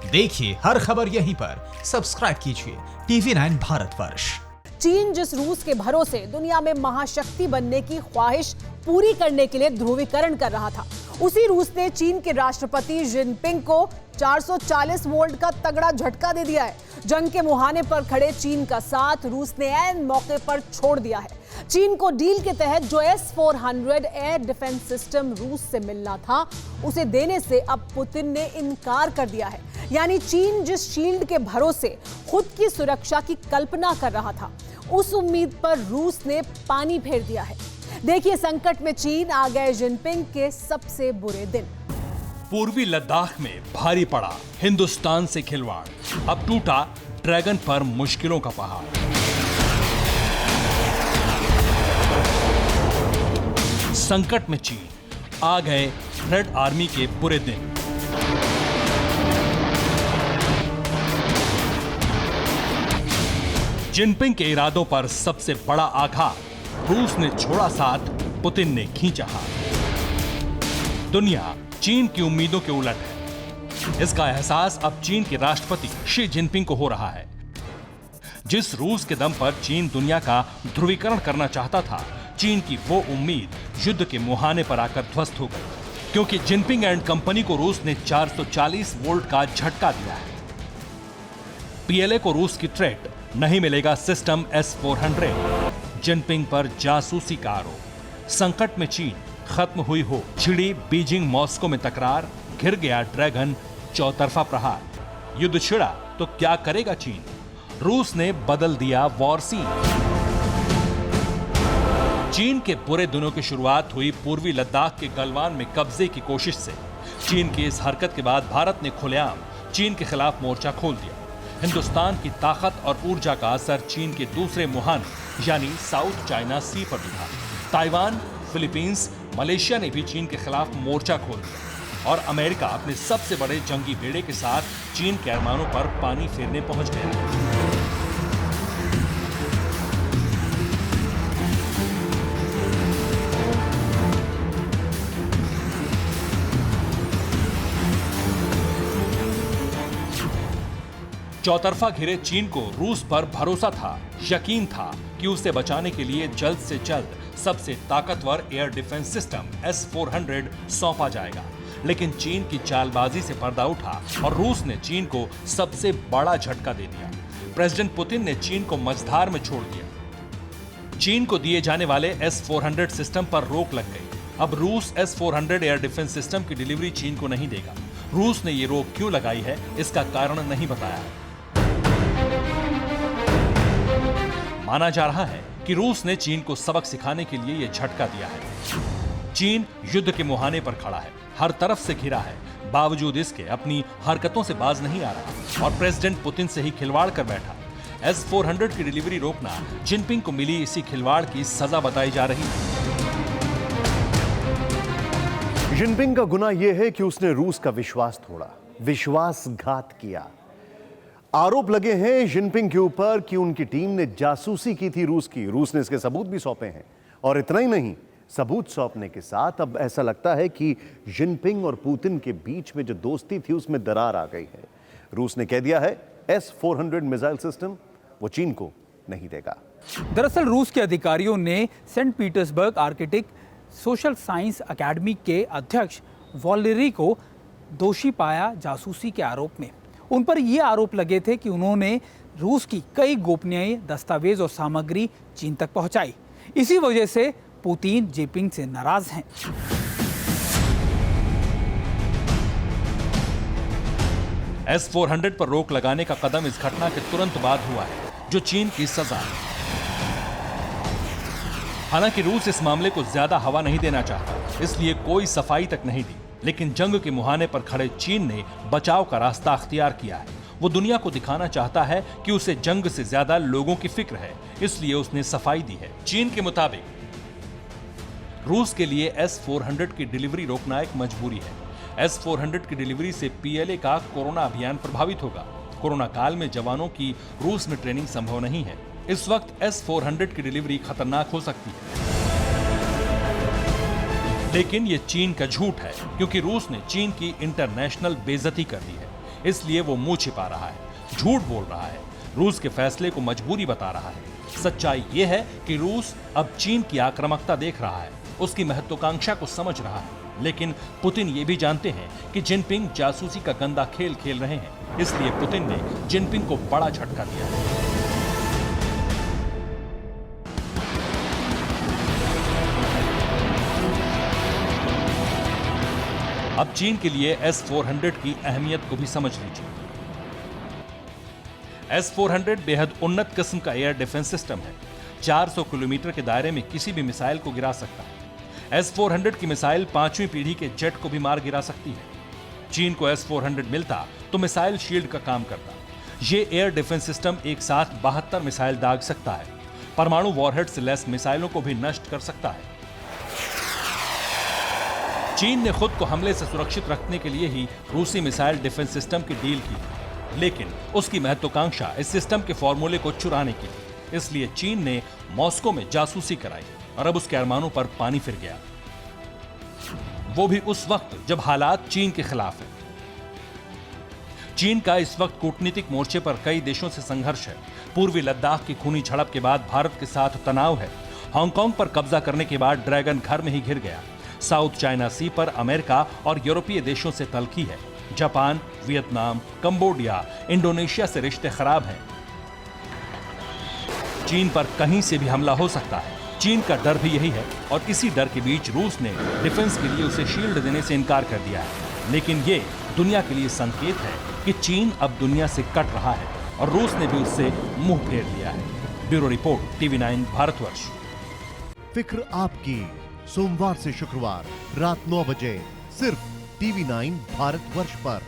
देखिए हर खबर यहीं पर। सब्सक्राइब कीजिए TV9 भारतवर्ष। चीन जिस रूस के भरोसे दुनिया में महाशक्ति बनने की ख्वाहिश पूरी करने के लिए ध्रुवीकरण कर रहा था, उसी रूस ने चीन के राष्ट्रपति जिनपिंग को 440 वोल्ट का तगड़ा झटका दे दिया है। जंग के मुहाने पर खड़े चीन का साथ रूस ने ऐन मौके पर छोड़ दिया है। चीन को डील के तहत जो S-400 एयर डिफेंस सिस्टम रूस से मिलना था, उसे देने से अब पुतिन ने इनकार कर दिया है। यानी चीन जिस शील्ड के भरोसे खुद की सुरक्षा की कल्पना कर रहा था, उस उम्मीद पर रूस ने पानी फेर दिया है। देखिए संकट में चीन, आ गए जिनपिंग के सबसे बुरे दिन। पूर्वी लद्दाख में भारी पड़ा हिंदुस्तान से खिलवाड़, अब टूटा ड्रैगन पर मुश्किलों का पहाड़। संकट में चीन, आ गए रेड आर्मी के बुरे दिन। जिनपिंग के इरादों पर सबसे बड़ा आघात, रूस ने छोड़ा साथ, पुतिन ने खींचा हाथ। दुनिया चीन की उम्मीदों के उलट है। इसका एहसास अब चीन के राष्ट्रपति शी जिनपिंग को हो रहा है। जिस रूस के दम पर चीन दुनिया का ध्रुवीकरण करना चाहता था, चीन की वो उम्मीद युद्ध के मुहाने पर आकर ध्वस्त हो गई, क्योंकि जिनपिंग एंड कंपनी को रूस ने 440 वोल्ट का झटका दिया है। पीएलए को रूस की थ्रेट, नहीं मिलेगा सिस्टम S-400। जिनपिंग पर जासूसी का आरोप। संकट में चीन, खत्म हुई हो छिड़ी बीजिंग मॉस्को में तकरार, घिर गया ड्रैगन, चौतरफा प्रहार। युद्ध छिड़ा तो क्या करेगा चीन? रूस ने बदल दिया वॉर सीन। चीन के बुरे दिनों की शुरुआत हुई पूर्वी लद्दाख के गलवान में कब्जे की कोशिश से। चीन की इस हरकत के बाद भारत ने खुलेआम चीन के खिलाफ मोर्चा खोल दिया। हिंदुस्तान की ताकत और ऊर्जा का असर चीन के दूसरे मुहाने यानी साउथ चाइना सी पर भी था। ताइवान, फिलीपींस, मलेशिया ने भी चीन के खिलाफ मोर्चा खोल दिया और अमेरिका अपने सबसे बड़े जंगी बेड़े के साथ चीन के अरमानों पर पानी फेरने पहुंच गया। चौतरफा घिरे चीन को रूस पर भरोसा था, यकीन था कि उसे बचाने के लिए जल्द से जल्द सबसे ताकतवर एयर डिफेंस सिस्टम S-400 सौंपा जाएगा। लेकिन चीन की चालबाजी से पर्दा उठा और रूस ने चीन को सबसे बड़ा झटका दे दिया। प्रेसिडेंट पुतिन ने चीन को मझधार में छोड़ दिया। चीन को दिए जाने वाले S-400 सिस्टम पर रोक लग गई। अब रूस S-400 एयर डिफेंस सिस्टम की डिलीवरी चीन को नहीं देगा। रूस ने ये रोक क्यों लगाई है, इसका कारण नहीं बताया है। माना जा रहा है कि रूस ने चीन को सबक सिखाने के लिए यह झटका दिया है। चीन युद्ध के मुहाने पर खड़ा है, हर तरफ से घिरा है, बावजूद इसके अपनी हरकतों से बाज नहीं आ रहा और प्रेसिडेंट पुतिन से ही खिलवाड़ कर बैठा। S-400 की डिलीवरी रोकना जिनपिंग को मिली इसी खिलवाड़ की सजा बताई जा रही है। जिनपिंग का गुनाह यह है कि उसने रूस का विश्वास तोड़ा, विश्वासघात किया। आरोप लगे हैं जिनपिंग के ऊपर कि उनकी टीम ने जासूसी की थी रूस की। रूस ने इसके सबूत भी सौंपे हैं और इतना ही नहीं, सबूत सौंपने के साथ अब ऐसा लगता है कि जिनपिंग और पुतिन के बीच में जो दोस्ती थी उसमें दरार आ गई है। रूस ने कह दिया है S-400 मिसाइल सिस्टम वो चीन को नहीं देगा। दरअसल रूस के अधिकारियों ने Saint Petersburg Arctic social science academy के अध्यक्ष वॉलेरी को दोषी पाया जासूसी के आरोप में। उन पर यह आरोप लगे थे कि उन्होंने रूस की कई गोपनीय दस्तावेज और सामग्री चीन तक पहुंचाई। इसी वजह से पुतिन जिनपिंग से नाराज हैं। S-400 पर रोक लगाने का कदम इस घटना के तुरंत बाद हुआ है, जो चीन की सजा है। हालांकि रूस इस मामले को ज्यादा हवा नहीं देना चाहता, इसलिए कोई सफाई तक नहीं दी। लेकिन जंग के मुहाने पर खड़े चीन ने बचाव का रास्ता अख्तियार किया है। वो दुनिया को दिखाना चाहता है कि उसे जंग से ज्यादा लोगों की फिक्र है, इसलिए उसने सफाई दी है। चीन के मुताबिक रूस के लिए S-400 की डिलीवरी रोकना एक मजबूरी है। S-400 की डिलीवरी से पीएलए का कोरोना अभियान प्रभावित होगा। कोरोना काल में जवानों की रूस में ट्रेनिंग संभव नहीं है। इस वक्त S-400 की डिलीवरी खतरनाक हो सकती है। लेकिन ये चीन का झूठ है, क्योंकि रूस ने चीन की इंटरनेशनल बेइज्जती कर दी है। इसलिए वो मुंह छिपा रहा है, झूठ बोल रहा है, रूस के फैसले को मजबूरी बता रहा है। सच्चाई ये है कि रूस अब चीन की आक्रामकता देख रहा है, उसकी महत्वाकांक्षा को समझ रहा है। लेकिन पुतिन ये भी जानते हैं कि जिनपिंग जासूसी का गंदा खेल खेल रहे हैं, इसलिए पुतिन ने जिनपिंग को बड़ा झटका दिया है। अब चीन के लिए S-400 की अहमियत को भी समझ लीजिए। S-400 बेहद उन्नत किस्म का एयर डिफेंस सिस्टम है। 400 किलोमीटर के दायरे में किसी भी मिसाइल को गिरा सकता है। S-400 की मिसाइल 5वीं पीढ़ी के जेट को भी मार गिरा सकती है। चीन को S-400 मिलता तो मिसाइल शील्ड का काम करता। ये एयर डिफेंस सिस्टम एक साथ 72 मिसाइल दाग सकता है। परमाणु वॉरहेड से लैस मिसाइलों को भी नष्ट कर सकता है। चीन ने खुद को हमले से सुरक्षित रखने के लिए ही रूसी मिसाइल डिफेंस सिस्टम की डील की थी, लेकिन उसकी महत्वाकांक्षा इस सिस्टम के फॉर्मूले को चुराने की थी। इसलिए चीन ने मॉस्को में जासूसी कराई और अब उसके अरमानों पर पानी फिर गया, वो भी उस वक्त जब हालात चीन के खिलाफ है। चीन का इस वक्त कूटनीतिक मोर्चे पर कई देशों से संघर्ष है। पूर्वी लद्दाख की खूनी झड़प के बाद भारत के साथ तनाव है। हांगकांग पर कब्जा करने के बाद ड्रैगन घर में ही घिर गया। साउथ चाइना सी पर अमेरिका और यूरोपीय देशों से तलखी है। जापान, वियतनाम, कंबोडिया, इंडोनेशिया से रिश्ते खराब हैं। चीन पर कहीं से भी हमला हो सकता है। चीन का डर भी यही है और इसी डर के बीच रूस ने डिफेंस के लिए उसे शील्ड देने से इनकार कर दिया है। लेकिन ये दुनिया के लिए संकेत है कि चीन अब दुनिया से कट रहा है और रूस ने भी उससे मुंह फेर लिया है। Bureau report, TV9 Bharatvarsh. फिक्र आपकी, सोमवार से शुक्रवार रात 9 बजे सिर्फ TV9 भारतवर्ष पर।